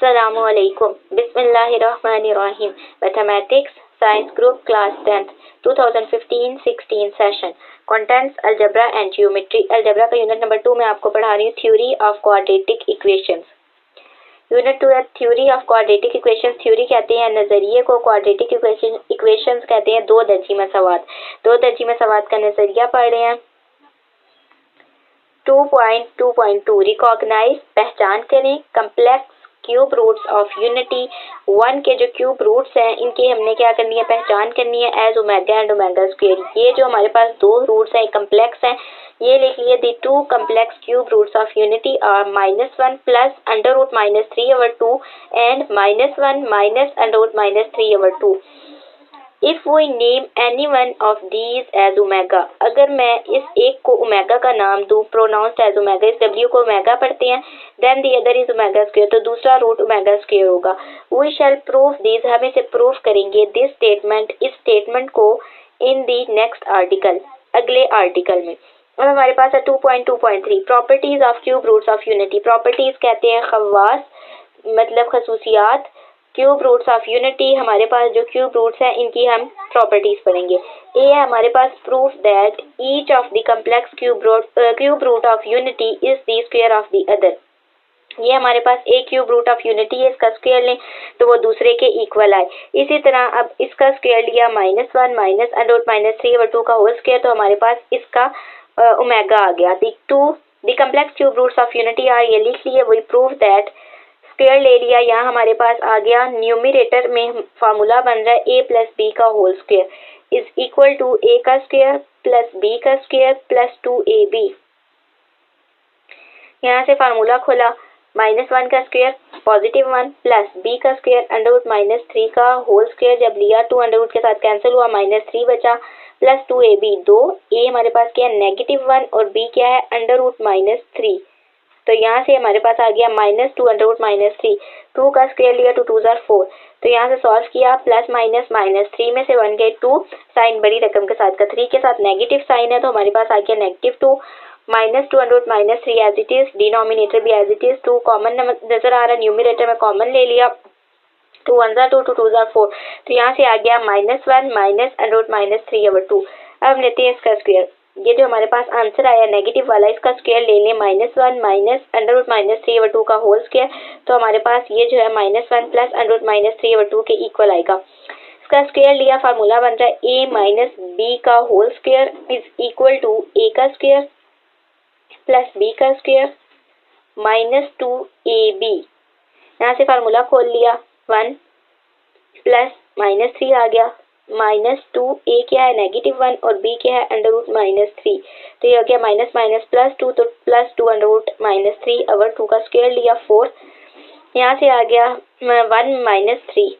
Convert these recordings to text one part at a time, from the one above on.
Assalamualaikum. Bismillahirrahmanirrahim. Mathematics Science Group Class 10th 2015-16 Session. Contents Algebra and Geometry. Algebra का unit number 2 में आपको पढ़ा रही हूँ theory of quadratic equations. Unit 2 है theory of quadratic equations. Theory कहते हैं नजरिए को, क्वाड्रेटिक इक्वेशंस कहते हैं दो दर्जी मसावात. दो दर्जी मसावात का नजरिया पढ़ रहे हैं. 2.2.2 रिकॉग्नाइज पहचान करें complex cube roots of unity. 1 के जो क्यूब रूट्स हैं इनकी हमने क्या करनी है, पहचान करनी है as omega and omega square. ये जो हमारे पास दो रूट्स हैं कम्प्लेक्स हैं, ये लिख लिए दी two complex cube roots of unity are -1 plus under root -3/2 and -1 minus under root -3/2. If we name any one of these as omega, अगर मैं इस एक को ओमेगा का नाम दूं, pronounced as omega, इस W को ओमेगा पढ़ते हैं, then the other is omega square, तो दूसरा रूट ओमेगा स्क्वायर होगा. We shall prove these, हम इसे प्रूफ करेंगे this statement, इस स्टेटमेंट को in the next article, अगले आर्टिकल में. अब हमारे पास है 2.2.3 properties of cube roots of unity. Properties कहते हैं खवास, मतलब खसूसियात. क्यूब रूट्स ऑफ यूनिटी, हमारे पास जो क्यूब रूट्स हैं इनकी हम प्रॉपर्टीज पढ़ेंगे. ए है हमारे पास proof that each of the complex cube root of unity is the square of the other. ये हमारे पास एक क्यूब रूट ऑफ यूनिटी है, इसका स्क्वायर लें तो वो दूसरे के इक्वल आए. इसी तरह अब इसका स्क्वायर लिया -1 माइनस अंडर रूट -3/2 का होल स्क्वायर, तो हमारे पास इसका ओमेगा आ गया. The complex cube roots of unity are, ये लिख लिए. वी प्रूफ दैट स्क्वायर ले लिया, यहाँ हमारे पास आ गया न्यूमरेटर में फार्मूला बन रहा है a प्लस बी का whole square is equal to a का स्क्वायर प्लस b का स्क्वायर प्लस 2ab. यहाँ से फार्मूला खोला, -1 का स्क्वायर +1 प्लस b का स्क्वायर अंडर रूट -3 का होल स्क्वायर जब लिया 2 अंडर रूट के साथ कैंसिल हुआ, -3 बचा प्लस 2ab. 2 a हमारे पास क्या है -1 और b क्या है अंडर रूट -3, तो यहाँ से हमारे पास आ गया -2 अंडर रूट -3. 2 का स्क्वायर लिया, 2 2 4, तो यहाँ से सॉल्व किया, प्लस माइनस -3 में से 1 गए 2, साइन बड़ी रकम के साथ का 3 के साथ नेगेटिव साइन है, तो हमारे पास आ गया -2 -2 under root -3 as it is, denominator भी एज इट इज. 2 कॉमन नजर आ रहा है, न्यूमरेटर में कॉमन ले लिया, 2 1 2 2 2 4, तो यहाँ से आ गया -1 माइनस अंडर रूट -3/2. अब लेते हैं इसका स्क्वायर. ये जो हमारे पास आंसर आया नेगेटिव वाला, इसका स्क्वायर ले लें -1 माइनस अंडर रूट -3/2 का होल स्क्वायर, तो हमारे पास ये जो है -1 प्लस अंडर रूट -3/2 के इक्वल आएगा. इसका स्क्वायर लिया, फार्मूला बन रहा है a माइनस बी का whole square is equal to a का स्क्वायर प्लस b का स्क्वायर -2ab. यहाँ से फार्मूला खोल लिया, 1 प्लस -3 आ गया, -2, a क्या है -1 और b क्या है अंडर रूट -3, तो ये हो गया -+2, तो +2 अंडर रूट -3/2 का स्क्वायर लिया 4. यहाँ से आ गया 1 -3,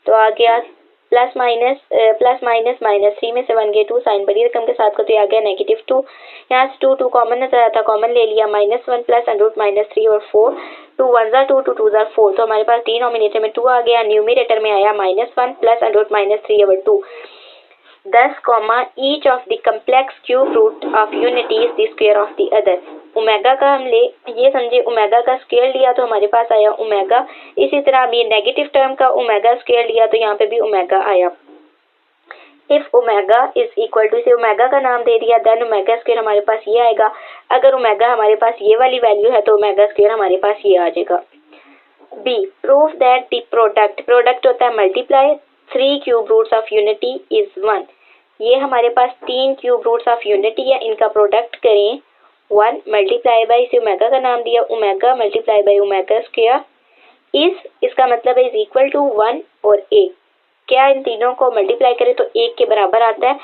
तो आ गया प्लस माइनस -3 में से 1 गए 2, साइन बड़ी रकम के साथ को, तो ये आ गया -2. यहाँ से 2 कॉमन नजर आता, कॉमन ले लिया, -1 प्लस अंडर रूट -3 और 4, 2 1 2 2 2 4, तो हमारे पास डिनोमिनेटर में 2 आ गया, न्यूमरेटर में आया -1 plus under root -3/2. 10, each of the complex cube root of unity is the square of the other. Omega का हम ले, ये समझे ओमेगा का स्क्वायर लिया तो हमारे पास आया ओमेगा. इसी तरह अब ये नेगेटिव टर्म का ओमेगा स्क्वायर लिया तो यहाँ पे भी ओमेगा आया. If omega is equal to, इसे ओमेगा का नाम दे दिया, देन ओमेगा स्क्वायर हमारे पास ये आएगा. अगर ओमेगा हमारे पास ये वाली वैल्यू है तो ओमेगा स्क्वायर हमारे पास ये आ जाएगा. B, proof that the product होता है multiply 3 cube roots of unity is 1. ये हमारे पास 3 क्यूब रूट्स ऑफ यूनिटी है, इनका प्रोडक्ट करें 1 मल्टीप्लाई बाई, इसे ओमेगा का नाम दिया, omega multiply by omega square is, इसका मतलब है इज इक्वल टू 1 और 1. क्या इन तीनों को मल्टीप्लाई करें तो 1 के बराबर आता है.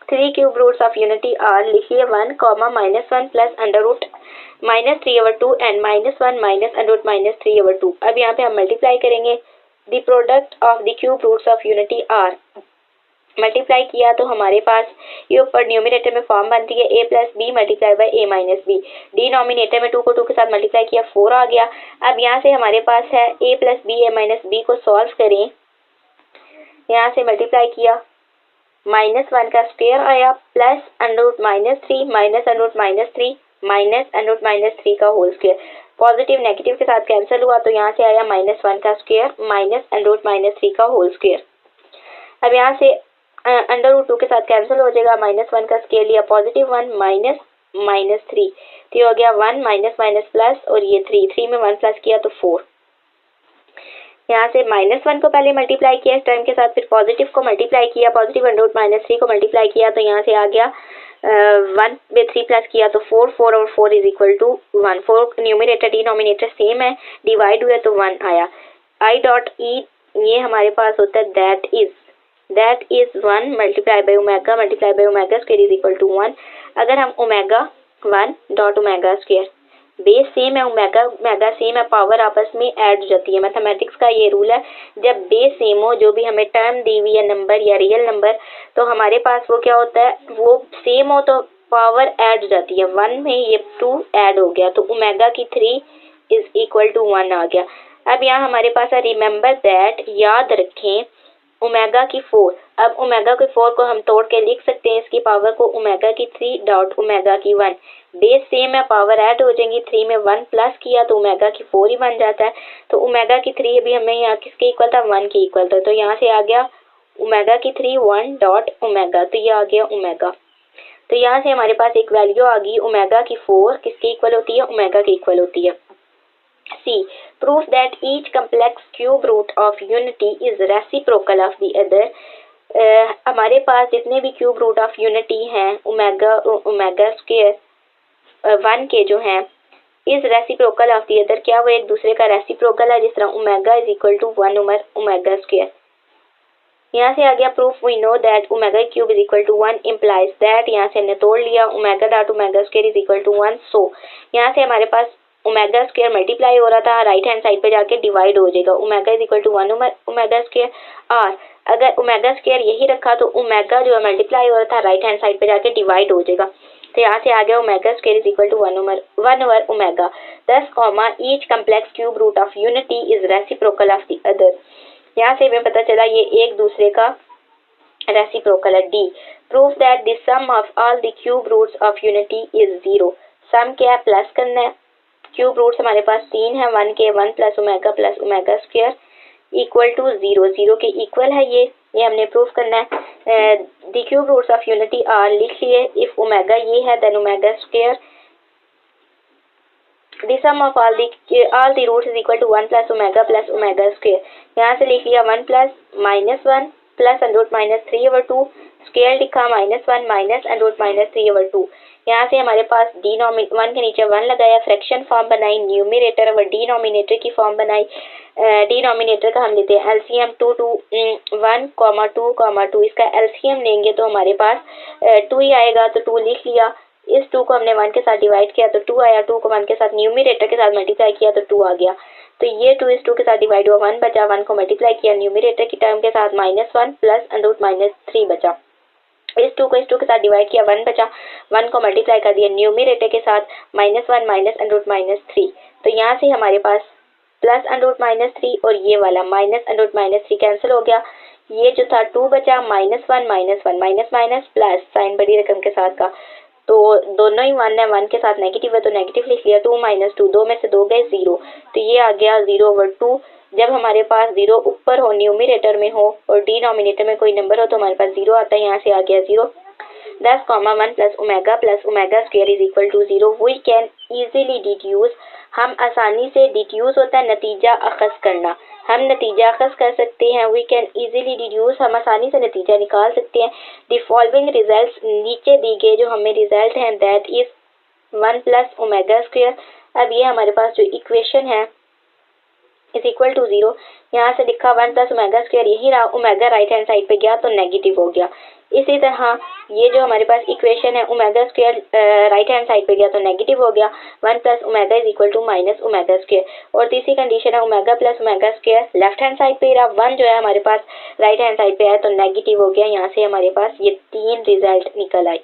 3 cube roots of unity are, लिखिए 1, -1 plus under root -3/2 and -1 minus under root -3/2. अब यहाँ पे हम मल्टीप्लाई करेंगे the product of the cube roots of unity are. Multiply किया तो हमारे पास ये ऊपर न्यूमरेटर में फॉर्म बनती है a plus b multiply by a minus b. Denominator में 2 को 2 के साथ मल्टीप्लाई किया 4 आ गया. अब यहाँ से हमारे पास है a plus b a minus b को सॉल्व करें, यहाँ से मल्टीप्लाई किया, -1 का स्क्वायर आया plus under root -3 minus under root -3 minus under root -3 का होल स्क्वायर. पॉजिटिव नेगेटिव के साथ कैंसिल हुआ तो यहाँ से आया -1 का स्क्वायर माइनस √-3 का होल स्क्वायर। अब यहाँ से √2 के साथ कैंसिल हो जाएगा, -1 का स्क्वायर लिया +1 माइनस -3 तो ये हो गया 1 माइनस माइनस प्लस और ये 3 में 1 प्लस किया तो 4। यहाँ से -1 को पहले मल्टीप्लाई किया इस टर्म के साथ, फिर पॉजिटिव को मल्टीप्लाई किया, पॉजिटिव √-3 को मल्टीप्लाई किया तो यहाँ से आ गया 1 में 3 प्लस किया तो 4 और 4 is equal to 1। 4 numerator denominator same है, डिवाइड हुआ तो 1 आया। I.E ये हमारे पास होता है that is 1 multiply by omega square is equal to 1। अगर हम omega 1 dot omega square, base same है, ओमेगा सेम है, पावर आपस में ऐड हो जाती है। मैथमेटिक्स का ये रूल है, जब बेस सेम हो, जो भी हमें टर्म दी हुई है नंबर या रियल नंबर, तो हमारे पास वो क्या होता है, वो सेम हो तो पावर ऐड हो जाती है। 1 में ये 2 ऐड हो गया तो ओमेगा की 3 इज इक्वल टू 1 आ गया। अब यहाँ हमारे पास है रिमेंबर दैट, याद रखें ओमेगा की 4। अब ओमेगा की 4 को हम तोड़ के लिख सकते हैं इसकी पावर को, ओमेगा की 3 डॉट ओमेगा की 1। बेस सेम है, पावर ऐड हो जाएंगी, 3 में 1 प्लस किया तो ओमेगा की 4 ही बन जाता है। तो ओमेगा की 3 अभी हमें यहाँ किसके इक्वल था, 1 के इक्वल था, तो यहाँ से आ गया ओमेगा की 3 1 डॉट ओमेगा, तो ये आ गया ओमेगा। तो यहाँ से हमारे पास एक वैल्यू आ गई, ओमेगा की 4 किसके इक्वल होती है, ओमेगा के इक्वल होती है। C. Proof that each complex cube root of unity is reciprocal of the other. हमारे पास जितने भी क्यूब रूट ऑफ यूनिटी हैं ओमेगा स्क्वायर 1 के जो हैं is reciprocal of the other, क्या वो एक दूसरे का रेसिप्रोकल है, जिस तरह omega is equal to 1 omega square. यहाँ से आ गया proof, we know that omega cube is equal to 1 implies that, यहाँ से हमने तोड़ लिया omega dot omega square is equal to 1। So यहाँ से हमारे पास ओमेगा स्क्वायर मल्टीप्लाई हो रहा था, राइट हैंड साइड पे जाके डिवाइड हो जाएगा, omega is equal to 1 omega square. और अगर ओमेगा स्क्वायर यही रखा तो ओमेगा जो है मल्टीप्लाई हो रहा था राइट हैंड साइड पे जाके डिवाइड हो जाएगा। तो यहाँ से आ गया omega square is equal to 1 over omega. 10 comma each complex cube root of unity is reciprocal of the other. यहाँ से हमें पता चला ये एक दूसरे का रेसिप्रोकल है। D. Prove that the sum of all the cube roots of unity is 0। Sum क्या है, प्लस करना है। क्यूब रूट्स हमारे पास 3 है, 1 के 1 plus omega square equal to 0, 0 के इक्वल है ये हमने प्रूफ करना है। The cube roots of unity are, लिख लिए, इफ ओमेगा ये है then omega square the sum of all the roots is equal to 1 plus omega square. यहाँ से लिख लिया 1 प्लस -1 प्लस √-3/2 स्क्वायर लिखा, -1 माइनस √-3/2। यहाँ से हमारे पास 1 के नीचे 1 लगाया, फ्रैक्शन फॉर्म बनाई, न्यूमरेटर और डिनोमिनेटर की फॉर्म बनाई। डिनोमिनेटर का हम लेते हैं एलसीएम 1,2,2, इसका एलसीएम लेंगे तो हमारे पास 2 ही आएगा, तो 2 लिख लिया। इस 2 को हमने 1 के साथ डिवाइड किया तो 2 आया, 2 को 1 के साथ न्यूमरेटर के साथ मल्टीप्लाई किया तो 2 आ गया। तो ये 2 इस 2 के साथ डिवाइड हुआ, 1 बचा, 1 को मल्टीप्लाई किया न्यूमरेटर की टर्म के साथ, -1 प्लस √-3 बचा। इस 2 को इस 2 के साथ डिवाइड किया, 1 बचा, 1 को मल्टीप्लाई कर दिया न्यूमरेटर के साथ, -1 माइनस √-3। तो यहाँ से हमारे पास प्लस √-3 और ये वाला माइनस √-3 कैंसिल हो गया। ये जो था 2 बचा, -1 माइनस प्लस साइन बड़ी रकम के साथ का, तो दोनों ही 1 है, 1 के साथ नेगेटिव है तो नेगेटिव लिख लिया। 2 - 2, 2 में से 2 गए 0, तो ये आ गया 0/2। जब हमारे पास 0 ऊपर हो, न्यूमरेटर में हो और डिनोमिनेटर में कोई नंबर हो तो हमारे पास 0 आता है, यहाँ से आ गया 0। 10,1 plus omega square is equal to 0। We can easily deduce, हम आसानी से, डिड्यूस होता है नतीजा अखज़ करना, हम नतीजा अखज़ कर सकते हैं। वी कैन इजीली डिड्यूस, हम आसानी से नतीजा निकाल सकते हैं। द फॉलोइंग रिजल्ट्स, नीचे दी गए जो हमें रिजल्ट हैं, that is 1 plus omega square. अब ये हमारे पास जो इक्वेशन है इज इक्वल टू 0, यहाँ से लिखा 1 प्लस ओमेगा स्क्वायर, यही रहा, ओमेगा राइट हैंड साइड पे गया तो नेगेटिव हो गया। इसी तरह ये जो हमारे पास इक्वेशन है, omega square right hand side पे गया तो नेगेटिव हो गया, 1 plus omega is equal to minus omega square. और तीसरी कंडीशन है omega plus omega square left hand side पे रहा, 1 जो है हमारे पास राइट हैंड साइड पे आया तो नेगेटिव हो गया। यहाँ से हमारे पास ये 3 रिजल्ट निकल आए।